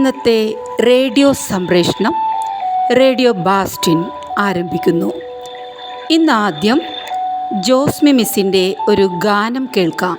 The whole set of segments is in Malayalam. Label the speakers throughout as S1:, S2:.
S1: ഇന്നത്തെ റേഡിയോ സംപ്രേഷണം റേഡിയോ ബാസ്റ്റിൻ ആരംഭിക്കുന്നു. ഇന്നാദ്യം ജോസ്മി മിസ്സിൻ്റെ ഒരു ഗാനം കേൾക്കാം.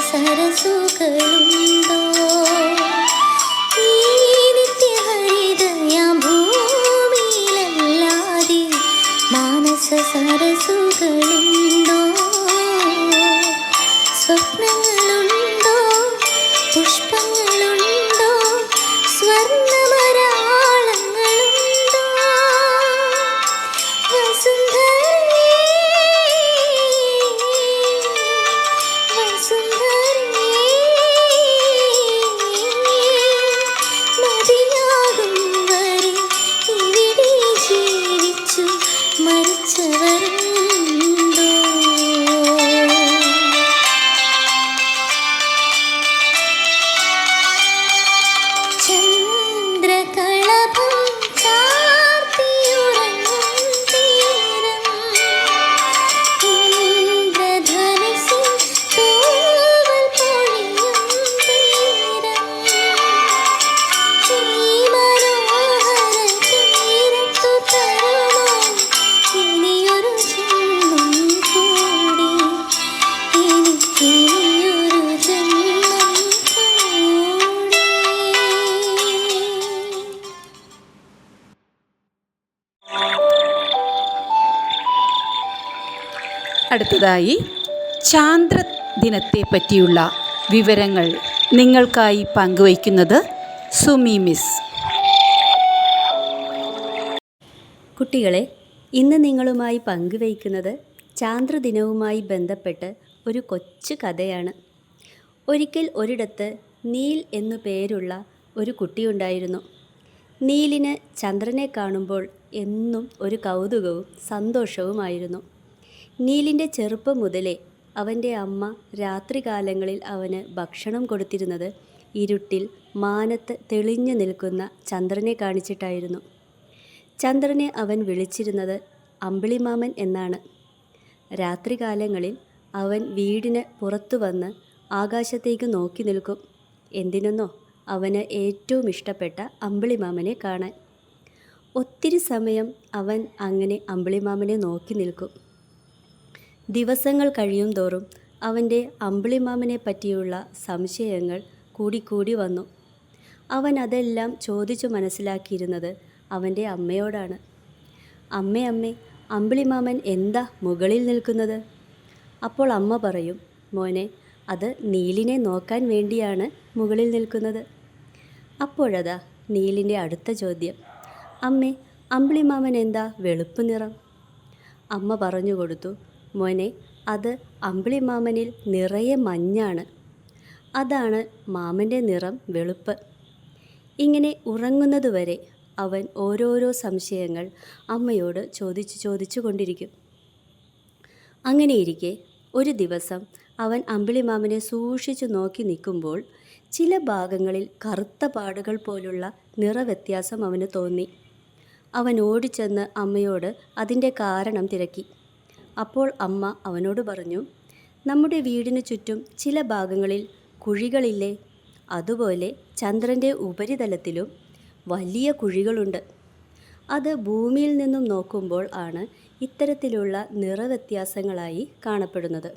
S2: സരസുകളുണ്ടോ ഈ നിത്യഹരിതയാം ഭൂമിയിലല്ലാതെ മാനസ സരസുകളുണ്ടോ? സ്വപ്നങ്ങളുണ്ടോ, പുഷ്പങ്ങളുണ്ടോ, സ്വർണ്ണമരാളങ്ങളുണ്ടോ? വസുന്ധരേ മതിയാകും വരെ ഇവിടെ ജീവിച്ചു മരിച്ചവരുണ്ടോ? ചന്ദ്രകളഭം ചാർത്തിയുറങ്ങും തീരം ഇന്ദ്രധനുസിൻ തൂവൽ പൊഴിയും തീരം ഈ മനോഹര തീരത്തു തരുമോ ഇനിയൊരു ജന്മം കൂടി? എനിക്കിനിയൊരു ജന്മം കൂടി.
S1: അടുത്തതായി ചാന്ദ്ര ദിനത്തെ പറ്റിയുള്ള വിവരങ്ങൾ നിങ്ങൾക്കായി പങ്കുവയ്ക്കുന്നത് സുമി മിസ്.
S3: കുട്ടികളെ, ഇന്ന് നിങ്ങളുമായി പങ്കുവയ്ക്കുന്നത് ചാന്ദ്രദിനവുമായി ബന്ധപ്പെട്ട് ഒരു കൊച്ചു കഥയാണ്. ഒരിക്കൽ ഒരിടത്ത് നീൽ എന്നു പേരുള്ള ഒരു കുട്ടിയുണ്ടായിരുന്നു. നീലിന് ചന്ദ്രനെ കാണുമ്പോൾ എന്നും ഒരു കൗതുകവും സന്തോഷവുമായിരുന്നു. നീലിൻ്റെ ചെറുപ്പം മുതലേ അവൻ്റെ അമ്മ രാത്രികാലങ്ങളിൽ അവന് ഭക്ഷണം കൊടുത്തിരുന്നത് ഇരുട്ടിൽ മാനത്ത് തെളിഞ്ഞു നിൽക്കുന്ന ചന്ദ്രനെ കാണിച്ചിട്ടായിരുന്നു. ചന്ദ്രനെ അവൻ വിളിച്ചിരുന്നത് അമ്പിളിമാമൻ എന്നാണ്. രാത്രികാലങ്ങളിൽ അവൻ വീടിന് പുറത്തു വന്ന് ആകാശത്തേക്ക് നോക്കി നിൽക്കും. എന്തിനെന്നോ, അവന് ഏറ്റവും ഇഷ്ടപ്പെട്ട അമ്പിളിമാമനെ കാണാൻ. ഒത്തിരി സമയം അവൻ അങ്ങനെ അമ്പിളിമാമനെ നോക്കി നിൽക്കും. ദിവസങ്ങൾ കഴിയും തോറും അവൻ്റെ അമ്പിളിമാമനെ പറ്റിയുള്ള സംശയങ്ങൾ കൂടിക്കൂടി വന്നു. അവൻ അതെല്ലാം ചോദിച്ചു മനസ്സിലാക്കിയിരുന്നത് അവൻ്റെ അമ്മയോടാണ്. അമ്മേ, അമ്പിളിമാമൻ എന്താ മുകളിൽ നിൽക്കുന്നത്? അപ്പോൾ അമ്മ പറയും, മോനെ, അത് നീലിനെ നോക്കാൻ വേണ്ടിയാണ് മുകളിൽ നിൽക്കുന്നത്. അപ്പോഴതാ നീലിൻ്റെ അടുത്ത ചോദ്യം, അമ്മേ, അമ്പിളിമാമൻ എന്താ വെളുപ്പ് നിറം? അമ്മ പറഞ്ഞു കൊടുത്തു, മോനെ, അത് അമ്പിളിമാമനിൽ നിറയെ മഞ്ഞാണ്. അതാണ് മാമൻ്റെ നിറം വെളുപ്പ്. ഇങ്ങനെ ഉറങ്ങുന്നതുവരെ അവൻ ഓരോരോ സംശയങ്ങൾ അമ്മയോട് ചോദിച്ചു കൊണ്ടിരിക്കും. അങ്ങനെയിരിക്കെ ഒരു ദിവസം അവൻ അമ്പിളിമാമനെ സൂക്ഷിച്ചു നോക്കി നിൽക്കുമ്പോൾ ചില ഭാഗങ്ങളിൽ കറുത്ത പാടുകൾ പോലുള്ള നിറവ്യത്യാസം അവന് തോന്നി. അവൻ ഓടിച്ചെന്ന് അമ്മയോട് അതിൻ്റെ കാരണം തിരക്കി. അപ്പോൾ അമ്മ അവനോട് പറഞ്ഞു, നമ്മുടെ വീടിന് ചുറ്റും ചില ഭാഗങ്ങളിൽ കുഴികളില്ലേ, അതുപോലെ ചന്ദ്രൻ്റെ ഉപരിതലത്തിലും വലിയ കുഴികളുണ്ട്. അത് ഭൂമിയിൽ നിന്നും നോക്കുമ്പോൾ ആണ് ഇത്തരത്തിലുള്ള നിറവ്യത്യാസങ്ങളായി കാണപ്പെടുന്നത്.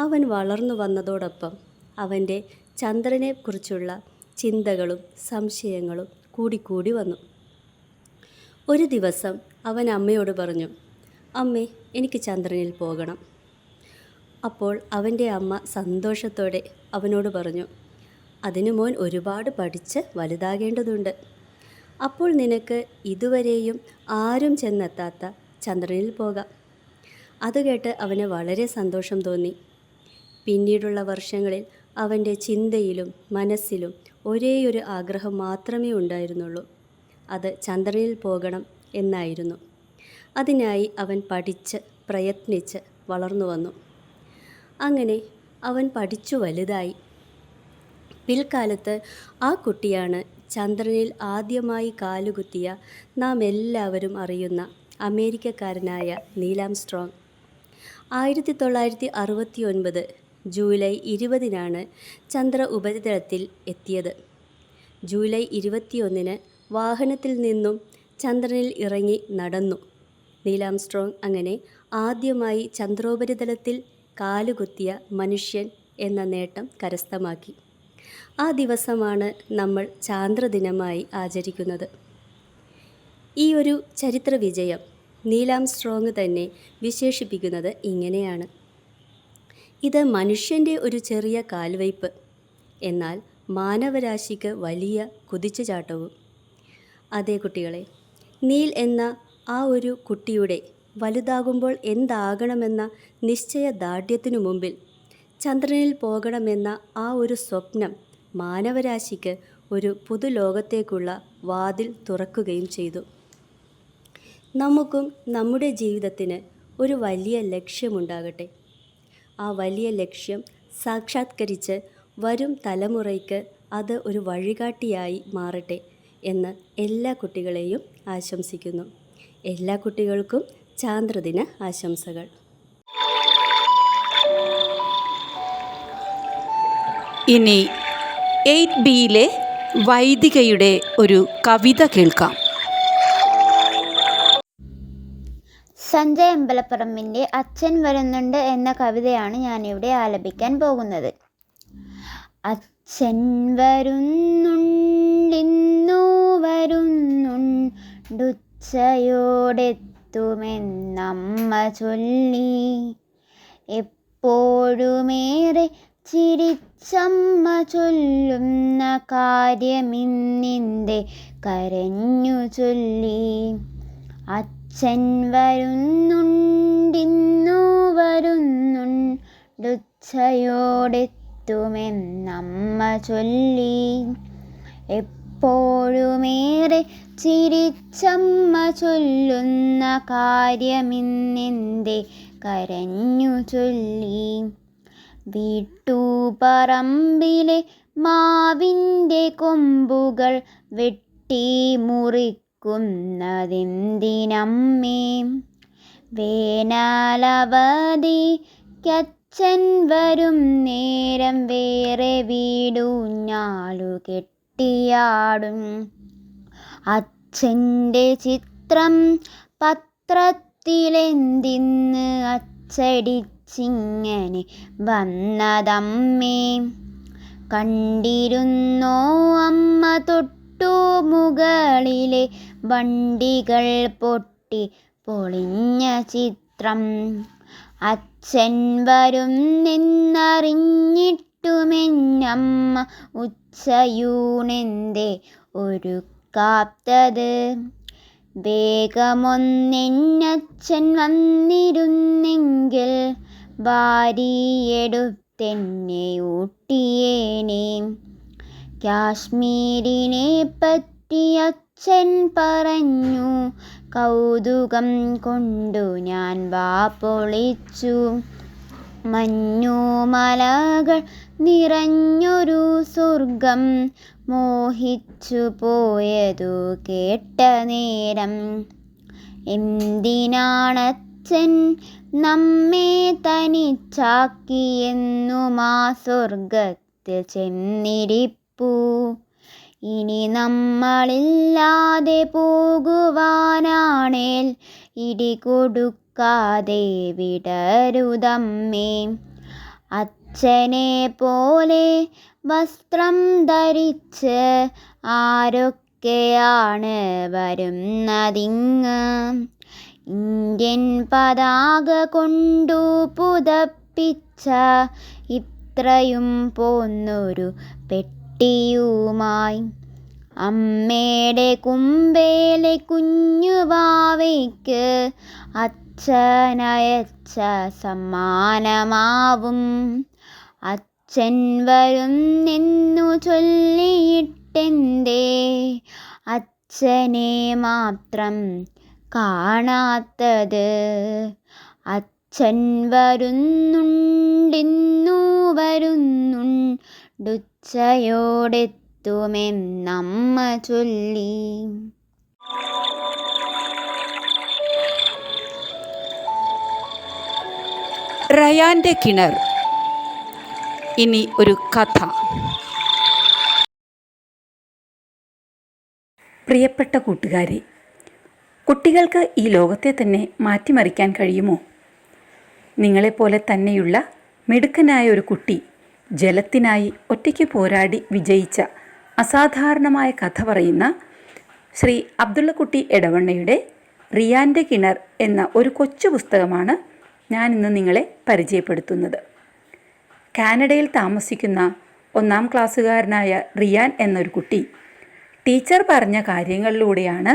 S3: അവൻ വളർന്നു വന്നതോടൊപ്പം അവൻ്റെ ചന്ദ്രനെക്കുറിച്ചുള്ള ചിന്തകളും സംശയങ്ങളും കൂടിക്കൂടി വന്നു. ഒരു ദിവസം അവൻ അമ്മയോട് പറഞ്ഞു, അമ്മേ, എനിക്ക് ചന്ദ്രനിൽ പോകണം. അപ്പോൾ അവൻ്റെ അമ്മ സന്തോഷത്തോടെ അവനോട് പറഞ്ഞു, അതിന് മോൻ ഒരുപാട് പഠിച്ച് വലുതാകേണ്ടതുണ്ട്. അപ്പോൾ നിനക്ക് ഇതുവരെയും ആരും ചെന്നെത്താത്ത ചന്ദ്രനിൽ പോകാം. അത് കേട്ട് അവന് വളരെ സന്തോഷം തോന്നി. പിന്നീടുള്ള വർഷങ്ങളിൽ അവൻ്റെ ചിന്തയിലും മനസ്സിലും ഒരേയൊരു ആഗ്രഹം മാത്രമേ ഉണ്ടായിരുന്നുള്ളൂ. അത് ചന്ദ്രനിൽ പോകണം എന്നായിരുന്നു. അതിനായി അവൻ പഠിച്ച് പ്രയത്നിച്ച് വളർന്നു വന്നു. അങ്ങനെ അവൻ പഠിച്ചു വലുതായി. പിൽക്കാലത്ത് ആ കുട്ടിയാണ് ചന്ദ്രനിൽ ആദ്യമായി കാലുകുത്തിയ നാം എല്ലാവരും അറിയുന്ന അമേരിക്കക്കാരനായ നീൽ ആംസ്ട്രോങ്. 1969 ജൂലൈ 20-നാണ് ചന്ദ്ര ഉപരിതലത്തിൽ എത്തിയത്. ജൂലൈ 21-ന് വാഹനത്തിൽ നിന്നും ചന്ദ്രനിൽ ഇറങ്ങി നടന്നു. നീൽ ആംസ്ട്രോങ് അങ്ങനെ ആദ്യമായി ചന്ദ്രോപരിതലത്തിൽ കാലുകുത്തിയ മനുഷ്യൻ എന്ന നേട്ടം കരസ്ഥമാക്കി. ആ ദിവസമാണ് നമ്മൾ ചാന്ദ്രദിനമായി ആചരിക്കുന്നത്. ഈ ഒരു ചരിത്ര വിജയം നീൽ ആംസ്ട്രോങ് തന്നെ വിശേഷിപ്പിക്കുന്നത് ഇങ്ങനെയാണ്: ഇത് മനുഷ്യൻ്റെ ഒരു ചെറിയ കാൽവയ്പ്, എന്നാൽ മാനവരാശിക്ക് വലിയ കുതിച്ചുചാട്ടവും. അതേ കുട്ടികളെ, നീൽ എന്ന ആ ഒരു കുട്ടിയുടെ വലുതാകുമ്പോൾ എന്താകണമെന്ന നിശ്ചയദാർഢ്യത്തിനു മുമ്പിൽ ചന്ദ്രനിൽ പോകണമെന്ന ആ ഒരു സ്വപ്നം മാനവരാശിക്ക് ഒരു പുതുലോകത്തേക്കുള്ള വാതിൽ തുറക്കുകയും ചെയ്തു. നമുക്കും നമ്മുടെ ജീവിതത്തിന് ഒരു വലിയ ലക്ഷ്യമുണ്ടാകട്ടെ. ആ വലിയ ലക്ഷ്യം സാക്ഷാത്കരിച്ച് വരും തലമുറയ്ക്ക് അത് ഒരു വഴികാട്ടിയായി മാറട്ടെ എന്ന് എല്ലാ കുട്ടികളെയും ആശംസിക്കുന്നു. എല്ലാ കുട്ടികൾക്കും ചാന്ദ്രദിന ആശംസകൾ.
S1: ഇനി 8Bയിലെ വൈദികയുടെ ഒരു കവിത കേൾക്കാം.
S2: സഞ്ജയ് അമ്പലപ്പറമ്പിൻ്റെ അച്ഛൻ വരുന്നുണ്ട് എന്ന കവിതയാണ് ഞാനിവിടെ ആലപിക്കാൻ പോകുന്നത്. അച്ഛൻ വരുന്നുണ്ടിന്നു വരുന്നുണ്ടുച്ചയോടെത്തുമെന്നമ്മ ചൊല്ലി, എപ്പോഴുമേറെ ചിരിച്ചമ്മ ചൊല്ലുന്ന കാര്യമിന്നിൻ്റെ കരഞ്ഞു ചൊല്ലി. അച്ഛൻ വരുന്നുണ്ടിന്നു വരുന്നുണ്ടുച്ചയോടെത്തുമെന്നമ്മ ചൊല്ലി, എപ്പോഴുമേറെ ചിരിച്ചമ്മ ചൊല്ലുന്ന കാര്യമിന്നെൻ്റെ കരഞ്ഞു ചൊല്ലി. വീട്ടുപറമ്പിലെ മാവിൻ്റെ കൊമ്പുകൾ വെട്ടി മുറിക്കുന്നതെന്തിനമ്മേ? വേനലവധിക്കച്ഛൻ വരും നേരം വേറെ വീടൂഞ്ഞാലു കെട്ടിയാടും. അച്ഛൻ്റെ ചിത്രം പത്രത്തിലെന്തിന്ന് അച്ചടിച്ചിങ്ങനെ വന്നതമ്മേ? കണ്ടിരുന്നോ അമ്മ തൊട്ടു മുകളിലെ വണ്ടികൾ പൊട്ടി പൊളിഞ്ഞ ചിത്രം? അച്ഛൻ വരുന്നെന്നറിഞ്ഞിട്ടുമെന്നമ്മ ഉച്ചയൂണെന്തേ ഒരുക്കാത്തത്? വേഗമൊന്നെന്നച്ഛൻ വന്നിരുന്നെങ്കിൽ വാരിയെടുത്തെന്നെ ഊട്ടിയേനെ. കാശ്മീരിനെ പറ്റി അച്ഛൻ അച്ഛൻ പറഞ്ഞു. കൗതുകം കൊണ്ടു ഞാൻ വാ പൊളിച്ചു. മഞ്ഞുമലകൾ നിറഞ്ഞൊരു സ്വർഗം മോഹിച്ചു പോയതു കേട്ട നേരം. എന്തിനാണച്ഛൻ നമ്മെ തനിച്ചാക്കിയെന്നും ആ സ്വർഗത്തിൽ ചെന്നിരിപ്പു. ഇനി നമ്മളില്ലാതെ പോകുവാനാണേൽ ഇടികൊടുക്കാതെ വിടരുതമ്മേ. അച്ഛനെ പോലെ വസ്ത്രം ധരിച്ച് ആരൊക്കെയാണ് വരുന്നതിങ്ങ്. ഇന്ത്യൻ പതാക കൊണ്ടു പുതപ്പിച്ച ഇത്രയും പോന്നൊരു പെട്ടിയുമായി. അമ്മയുടെ കുമ്പേലെ കുഞ്ഞുവാവയ്ക്ക് അച്ഛനയച്ച സമ്മാനമാവും. അച്ഛൻ വരുന്നെന്നു ചൊല്ലിയിട്ടെന്തേ അച്ഛനെ മാത്രം കാണാത്തത്. അച്ഛൻ വരുന്നുണ്ടിന്നു വരുന്നുണ്ടുച്ചയോടെത്തുമെന്നമ്മ ചൊല്ലി.
S1: റയാൻ്റെ കിണർ. ഇനി ഒരു കഥ. പ്രിയപ്പെട്ട കൂട്ടുകാരെ, കുട്ടികൾക്ക് ഈ ലോകത്തെ തന്നെ മാറ്റിമറിക്കാൻ കഴിയുമോ? നിങ്ങളെപ്പോലെ തന്നെയുള്ള മിടുക്കനായ ഒരു കുട്ടി ജലത്തിനായി ഒറ്റയ്ക്ക് പോരാടി വിജയിച്ച അസാധാരണമായ കഥ പറയുന്ന ശ്രീ അബ്ദുള്ളക്കുട്ടി എടവണ്ണയുടെ റിയാൻ്റെ കിണർ എന്ന ഒരു കൊച്ചു പുസ്തകമാണ് ഞാൻ ഇന്ന് നിങ്ങളെ പരിചയപ്പെടുത്തുന്നത്. കാനഡയിൽ താമസിക്കുന്ന 1ാം ക്ലാസ്സുകാരനായ റിയാൻ എന്നൊരു കുട്ടി ടീച്ചർ പറഞ്ഞ കാര്യങ്ങളിലൂടെയാണ്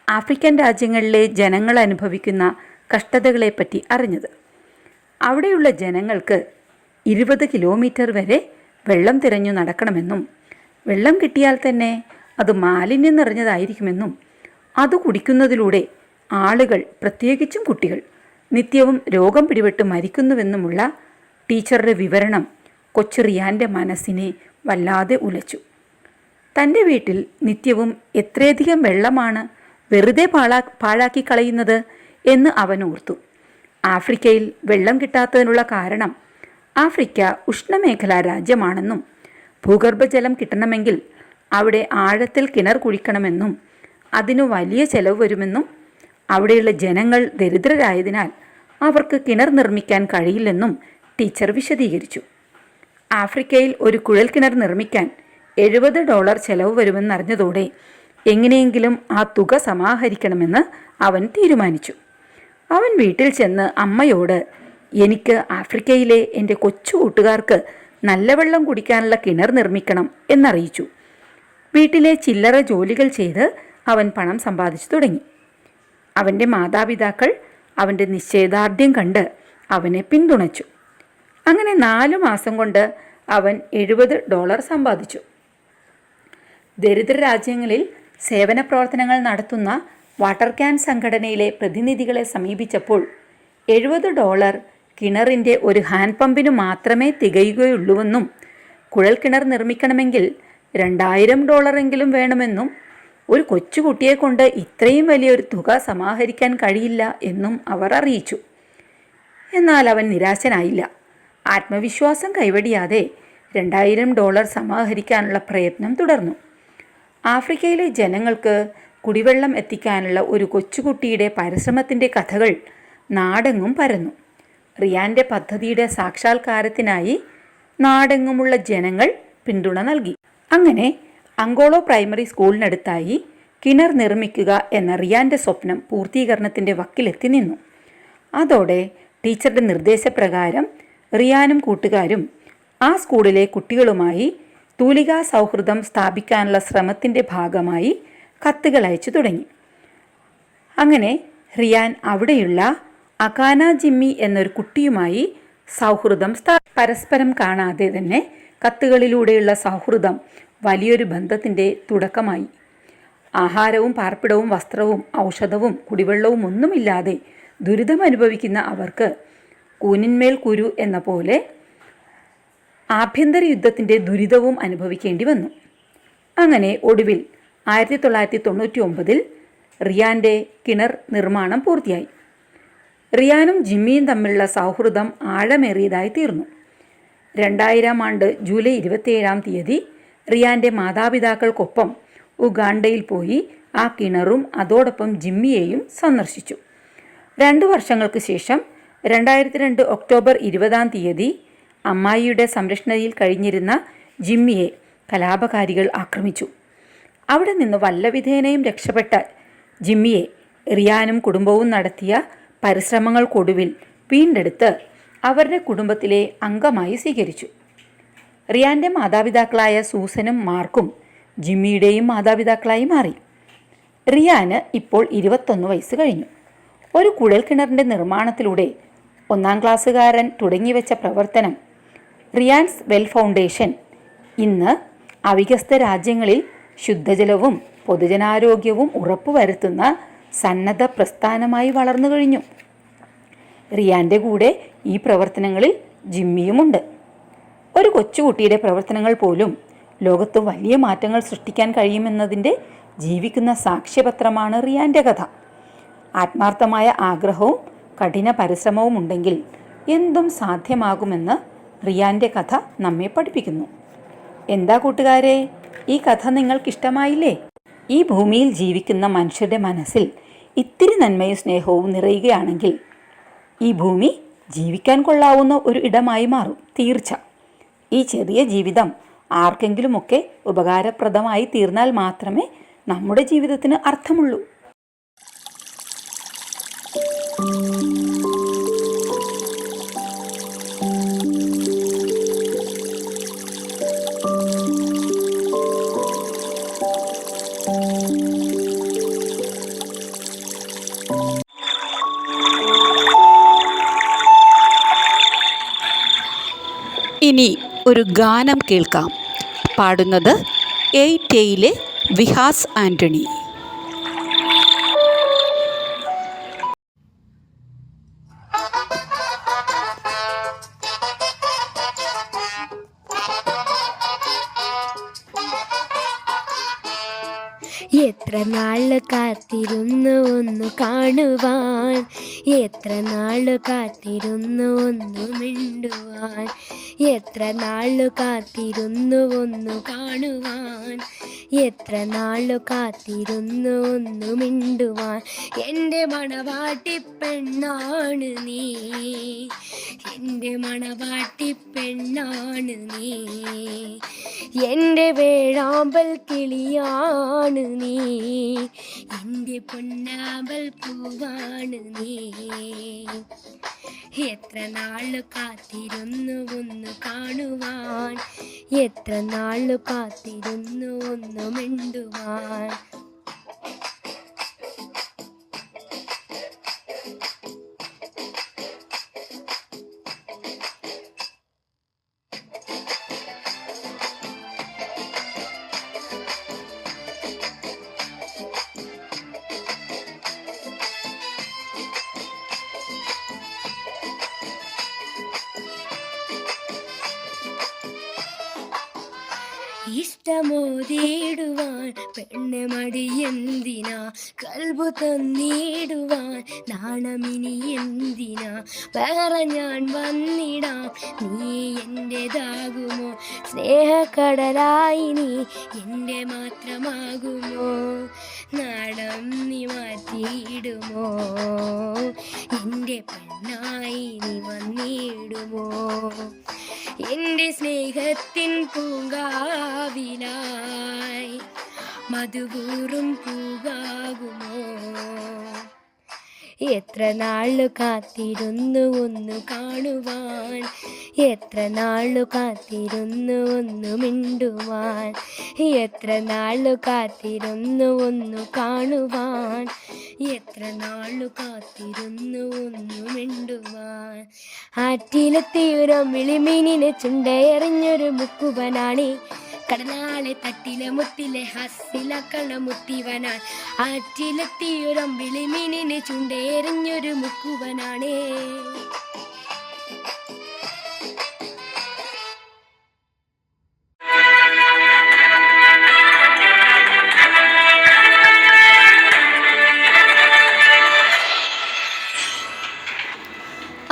S1: ആഫ്രിക്കൻ രാജ്യങ്ങളിലെ ജനങ്ങൾ അനുഭവിക്കുന്ന കഷ്ടതകളെപ്പറ്റി അറിഞ്ഞത്. അവിടെയുള്ള ജനങ്ങൾക്ക് 20 കിലോമീറ്റർ വരെ വെള്ളം തിരഞ്ഞു നടക്കണമെന്നും വെള്ളം കിട്ടിയാൽ തന്നെ അത് മാലിന്യം നിറഞ്ഞതായിരിക്കുമെന്നും അത് കുടിക്കുന്നതിലൂടെ ആളുകൾ, പ്രത്യേകിച്ചും കുട്ടികൾ, നിത്യവും രോഗം പിടിപെട്ട് മരിക്കുന്നുവെന്നുമുള്ള ടീച്ചറുടെ വിവരണം കൊച്ചു റിയാൻ്റെ മനസ്സിനെ വല്ലാതെ ഉലച്ചു. തൻ്റെ വീട്ടിൽ നിത്യവും എത്രയധികം വെള്ളമാണ് വെറുതെ പാഴാക്കി കളയുന്നത് എന്ന് അവൻ ഓർത്തു. ആഫ്രിക്കയിൽ വെള്ളം കിട്ടാത്തതിനുള്ള കാരണം ആഫ്രിക്ക ഉഷ്ണമേഖലാ രാജ്യമാണെന്നും ഭൂഗർഭജലം കിട്ടണമെങ്കിൽ അവിടെ ആഴത്തിൽ കിണർ കുഴിക്കണമെന്നും അതിനു വലിയ ചെലവ് വരുമെന്നും അവിടെയുള്ള ജനങ്ങൾ ദരിദ്രരായതിനാൽ അവർക്ക് കിണർ നിർമ്മിക്കാൻ കഴിയില്ലെന്നും ടീച്ചർ വിശദീകരിച്ചു. ആഫ്രിക്കയിൽ ഒരു കുഴൽ കിണർ നിർമ്മിക്കാൻ $70 ചെലവ് വരുമെന്നറിഞ്ഞതോടെ എങ്ങനെയെങ്കിലും ആ തുക സമാഹരിക്കണമെന്ന് അവൻ തീരുമാനിച്ചു. അവൻ വീട്ടിൽ ചെന്ന് അമ്മയോട് എനിക്ക് ആഫ്രിക്കയിലെ എൻ്റെ കൊച്ചു കൂട്ടുകാർക്ക് നല്ല വെള്ളം കുടിക്കാനുള്ള കിണർ നിർമ്മിക്കണം എന്നറിയിച്ചു. വീട്ടിലെ ചില്ലറ ജോലികൾ ചെയ്ത് അവൻ പണം സമ്പാദിച്ചു തുടങ്ങി. അവൻ്റെ മാതാപിതാക്കൾ അവൻ്റെ നിശ്ചയദാർഢ്യം കണ്ട് അവനെ പിന്തുണച്ചു. അങ്ങനെ 4 മാസം കൊണ്ട് അവൻ $70 സമ്പാദിച്ചു. ദരിദ്ര രാജ്യങ്ങളിൽ സേവന പ്രവർത്തനങ്ങൾ നടത്തുന്ന വാട്ടർ ക്യാൻ സംഘടനയിലെ പ്രതിനിധികളെ സമീപിച്ചപ്പോൾ $70 കിണറിൻ്റെ ഒരു ഹാൻഡ് പമ്പിനു മാത്രമേ തികയുകയുള്ളൂവെന്നും കുഴൽ കിണർ നിർമ്മിക്കണമെങ്കിൽ $2000 വേണമെന്നും ഒരു കൊച്ചുകുട്ടിയെ കൊണ്ട് ഇത്രയും വലിയൊരു തുക സമാഹരിക്കാൻ കഴിയില്ല എന്നും അവർ അറിയിച്ചു. എന്നാൽ അവൻ നിരാശനായില്ല. ആത്മവിശ്വാസം കൈവടിയാതെ $2000 സമാഹരിക്കാനുള്ള പ്രയത്നം തുടർന്നു. ആഫ്രിക്കയിലെ ജനങ്ങൾക്ക് കുടിവെള്ളം എത്തിക്കാനുള്ള ഒരു കൊച്ചുകുട്ടിയുടെ പരിശ്രമത്തിൻ്റെ കഥകൾ നാടെങ്ങും പരന്നു. റിയാൻ്റെ പദ്ധതിയുടെ സാക്ഷാത്കാരത്തിനായി നാടെങ്ങുമുള്ള ജനങ്ങൾ പിന്തുണ നൽകി. അങ്ങനെ അങ്കോളോ പ്രൈമറി സ്കൂളിനടുത്തായി കിണർ നിർമ്മിക്കുക എന്ന റിയാൻ്റെ സ്വപ്നം പൂർത്തീകരണത്തിൻ്റെ വക്കിലെത്തി നിന്നു. അതോടെ ടീച്ചറുടെ നിർദ്ദേശപ്രകാരം റിയാനും കൂട്ടുകാരും ആ സ്കൂളിലെ കുട്ടികളുമായി തൂലികാ സൗഹൃദം സ്ഥാപിക്കാനുള്ള ശ്രമത്തിൻ്റെ ഭാഗമായി കത്തുകൾ അയച്ചു തുടങ്ങി. അങ്ങനെ റിയാൻ അവിടെയുള്ള അകാന ജിമ്മി എന്നൊരു കുട്ടിയുമായി സൗഹൃദം പരസ്പരം കാണാതെ തന്നെ കത്തുകളിലൂടെയുള്ള സൗഹൃദം വലിയൊരു ബന്ധത്തിൻ്റെ തുടക്കമായി. ആഹാരവും പാർപ്പിടവും വസ്ത്രവും ഔഷധവും കുടിവെള്ളവും ഒന്നുമില്ലാതെ ദുരിതമനുഭവിക്കുന്ന അവർക്ക് കൂനിന്മേൽ കുരു എന്ന പോലെ ആഭ്യന്തര യുദ്ധത്തിൻ്റെ ദുരിതവും അനുഭവിക്കേണ്ടി വന്നു. അങ്ങനെ ഒടുവിൽ 1999 റിയാൻ്റെ കിണർ നിർമ്മാണം പൂർത്തിയായി. റിയാനും ജിമ്മിയും തമ്മിലുള്ള സൗഹൃദം ആഴമേറിയതായി തീർന്നു. 2000 ആണ്ട് ജൂലൈ 27 റിയാൻ്റെ മാതാപിതാക്കൾക്കൊപ്പം ഉഗാണ്ടയിൽ പോയി ആ കിണറും അതോടൊപ്പം ജിമ്മിയെയും സന്ദർശിച്ചു. 2 വർഷങ്ങൾക്ക് ശേഷം 2002 ഒക്ടോബർ 20 അമ്മായിയുടെ സംരക്ഷണയിൽ കഴിഞ്ഞിരുന്ന ജിമ്മിയെ കലാപകാരികൾ ആക്രമിച്ചു. അവിടെ നിന്ന് വല്ലവിധേനയും രക്ഷപ്പെട്ട ജിമ്മിയെ റിയാനും കുടുംബവും നടത്തിയ പരിശ്രമങ്ങൾക്കൊടുവിൽ വീണ്ടെടുത്ത് അവരുടെ കുടുംബത്തിലെ അംഗമായി സ്വീകരിച്ചു. റിയാൻ്റെ മാതാപിതാക്കളായ സൂസനും മാർക്കും ജിമ്മിയുടെയും മാതാപിതാക്കളായി മാറി. റിയാന് ഇപ്പോൾ 21 വയസ്സ് കഴിഞ്ഞു. ഒരു കുഴൽക്കിണറിൻ്റെ നിർമ്മാണത്തിലൂടെ 1-ാം ക്ലാസ്സുകാരൻ തുടങ്ങിവെച്ച പ്രവർത്തനം റിയാൻസ് വെൽ ഫൗണ്ടേഷൻ ഇന്ന് അവികസിത രാജ്യങ്ങളിൽ ശുദ്ധജലവും പൊതുജനാരോഗ്യവും ഉറപ്പുവരുത്തുന്ന സന്നദ്ധ പ്രസ്ഥാനമായി വളർന്നു കഴിഞ്ഞു. റിയാൻ്റെ കൂടെ ഈ പ്രവർത്തനങ്ങളിൽ ജിമ്മിയുമുണ്ട്. ഒരു കൊച്ചുകുട്ടിയുടെ പ്രവർത്തനങ്ങൾ പോലും ലോകത്ത് വലിയ മാറ്റങ്ങൾ സൃഷ്ടിക്കാൻ കഴിയുമെന്നതിൻ്റെ ജീവിക്കുന്ന സാക്ഷ്യപത്രമാണ് റിയാൻ്റെ കഥ. ആത്മാർത്ഥമായ ആഗ്രഹവും കഠിന പരിശ്രമവും ഉണ്ടെങ്കിൽ എന്തും സാധ്യമാകുമെന്ന് റിയാൻ്റെ കഥ നമ്മെ പഠിപ്പിക്കുന്നു. എന്താ കൂട്ടുകാരെ, ഈ കഥ നിങ്ങൾക്കിഷ്ടമായില്ലേ? ഈ ഭൂമിയിൽ ജീവിക്കുന്ന മനുഷ്യരുടെ മനസ്സിൽ ഇത്തിരി നന്മയും സ്നേഹവും നിറയുകയാണെങ്കിൽ ഈ ഭൂമി ജീവിക്കാൻ കൊള്ളാവുന്ന ഒരു ഇടമായി മാറും. തീർച്ച. ഈ ചെറിയ ജീവിതം ആർക്കെങ്കിലുമൊക്കെ ഉപകാരപ്രദമായി തീർന്നാൽ മാത്രമേ നമ്മുടെ ജീവിതത്തിന് അർത്ഥമുള്ളൂ.
S4: ഇനി ഒരു ഗാനം കേൾക്കാം. പാടുന്നത് എയ്റ്റയിലെ വിഹാസ് ആൻ്റണി.
S5: എത്ര നാള് കാത്തിരുന്നു ഒന്ന് കാണുവാൻ, എത്ര നാള് കാത്തിരുന്നു ഒന്ന് മിണ്ടുവാൻ, എത്ര നാള് കാത്തിരുന്നു ഒന്ന് കാണുവാൻ, എത്ര നാള് കാത്തിരുന്നു ഒന്ന് മിണ്ടുവാൻ. എൻ്റെ മണവാട്ടി പെണ്ണാണ് നീ, എൻ്റെ മണവാട്ടി പെണ്ണാണ് നീ, എൻ്റെ വേഴാമ്പൽ കിളിയാണ് നീ, എൻ്റെ പൊന്നാമ്പൽ പൂവാണ് നീ. എത്ര നാള് കാത്തിരുന്നു ഒന്ന് കാണുവാൻ, എത്ര നാള് കാത്തിരുന്നു ഒന്ന് മിണ്ടുവാൻ. ഇഷ്ടമോതിടുവാൻ പെണ്ണ് മടിയെന്തിനാ, കൽബു തന്നിടുവാൻ നാണമിനി എന്തിനാ, വേറെ ഞാൻ വന്നിടാം നീ എൻ്റെതാകുമോ, സ്നേഹക്കടലായി നീ എൻ്റെ മാത്രമാകുമോ, നാണം നീ മാറ്റിയിടുമോ, എൻ്റെ പെണ്ണായി നീ വന്നിടുമോ, എൻ്റെ സ്നേഹത്തിൻ പൂങ്കാവിലായി മധുകൂറും പൂവാകുമോ. എത്ര നാളു കാത്തിരുന്നു ഒന്ന് കാണുവാൻ, എത്ര നാളു കാത്തിരുന്നു ഒന്ന് മിണ്ടുവാൻ, എത്ര നാളു കാത്തിരുന്നു ഒന്ന് കാണുവാൻ, എത്ര നാളു കാത്തിരുന്നു ഒന്ന് മിണ്ടുവാൻ. ആറ്റിലെത്തിയൊരു വിളിമീനിനെ ചുണ്ടയെറിഞ്ഞൊരു മുക്കുവനാണി, കടലാളെ തട്ടിലെ മുത്തിലെ ഹസ്സിലക്കണ മുത്തിവനാൻ ആറ്റിലെത്തിയൊരമ്പിളി മീനിനെ ചുണ്ടേറിഞ്ഞൊരു മുക്കുവനാണേ.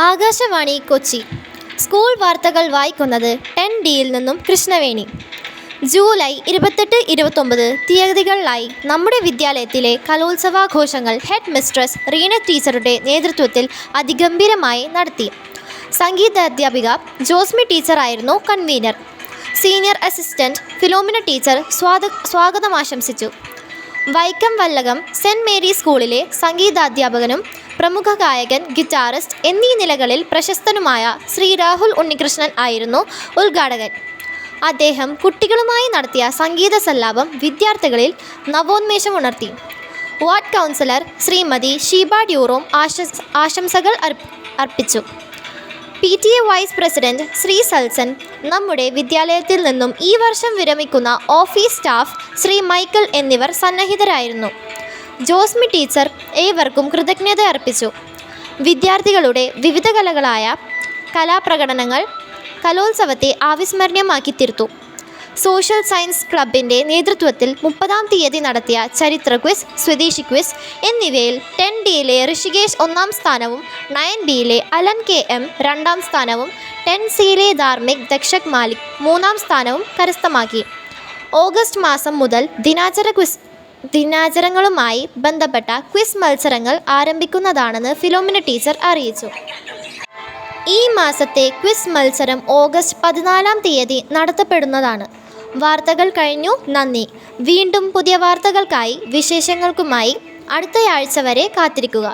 S6: ആകാശവാണി കൊച്ചി. സ്കൂൾ വാർത്തകൾ വായിക്കുന്നത് 10Dയിൽ നിന്നും കൃഷ്ണവേണി. ജൂലൈ 28, 29 തീയതികളിലായി നമ്മുടെ വിദ്യാലയത്തിലെ കലോത്സവാഘോഷങ്ങൾ ഹെഡ് മിസ്ട്രസ് റീന ടീച്ചറുടെ നേതൃത്വത്തിൽ അതിഗംഭീരമായി നടത്തി. സംഗീതാധ്യാപിക ജോസ്മി ടീച്ചറായിരുന്നു convener. Senior assistant Philomina teacher സ്വാഗതം ആശംസിച്ചു. വൈക്കം വല്ലകം സെൻറ് മേരി സ്കൂളിലെ സംഗീതാധ്യാപകനും പ്രമുഖ ഗായകൻ, ഗിറ്റാറിസ്റ്റ് എന്നീ നിലകളിൽ പ്രശസ്തനുമായ ശ്രീ രാഹുൽ ഉണ്ണികൃഷ്ണൻ ആയിരുന്നു ഉദ്ഘാടകൻ. അദ്ദേഹം കുട്ടികളുമായി നടത്തിയ സംഗീത സല്ലാപം വിദ്യാർത്ഥികളിൽ നവോന്മേഷമുണർത്തി. വാർഡ് കൗൺസിലർ ശ്രീമതി ഷീബ ഡ്യൂറോം ആശംസകൾ അർപ്പിച്ചു. PTA vice president Shri Salson, നമ്മുടെ വിദ്യാലയത്തിൽ നിന്നും ഈ വർഷം വിരമിക്കുന്ന ഓഫീസ് സ്റ്റാഫ് ശ്രീ മൈക്കിൾ എന്നിവർ സന്നിഹിതരായിരുന്നു. ജോസ്മി ടീച്ചർ ഏവർക്കും കൃതജ്ഞത അർപ്പിച്ചു. വിദ്യാർത്ഥികളുടെ വിവിധ കലാപ്രകടനങ്ങൾ കലോത്സവത്തെ അവിസ്മരണീയമാക്കി തീർത്തു. സോഷ്യൽ സയൻസ് ക്ലബിൻ്റെ നേതൃത്വത്തിൽ 30-ാം തീയതി നടത്തിയ ചരിത്ര ക്വിസ്, സ്വദേശി ക്വിസ് എന്നിവയിൽ 10Dയിലെ ഋഷികേഷ് 1-ാം സ്ഥാനവും 9Bയിലെ അലൻ KM 2-ാം സ്ഥാനവും 10Cയിലെ ധാർമ്മിക് ദക്ഷക് മാലിക് 3-ാം സ്ഥാനവും കരസ്ഥമാക്കി. ഓഗസ്റ്റ് മാസം മുതൽ ദിനാചരണങ്ങളുമായി ബന്ധപ്പെട്ട ക്വിസ് മത്സരങ്ങൾ ആരംഭിക്കുന്നതാണെന്ന് ഫിലോമിന ടീച്ചർ അറിയിച്ചു. ഈ മാസത്തെ ക്വിസ് മത്സരം ഓഗസ്റ്റ് 14-ാം തീയതി നടത്തപ്പെടുന്നതാണ്. വാർത്തകൾ കഴിഞ്ഞു. നന്ദി. വീണ്ടും പുതിയ വാർത്തകൾക്കായി വിശേഷങ്ങൾക്കുമായി അടുത്തയാഴ്ച വരെ കാത്തിരിക്കുക.